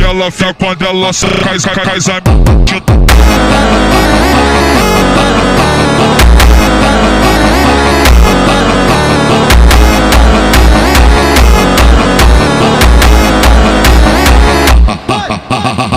ela fica quando ela sai, cai, Ha ha ha ha ha.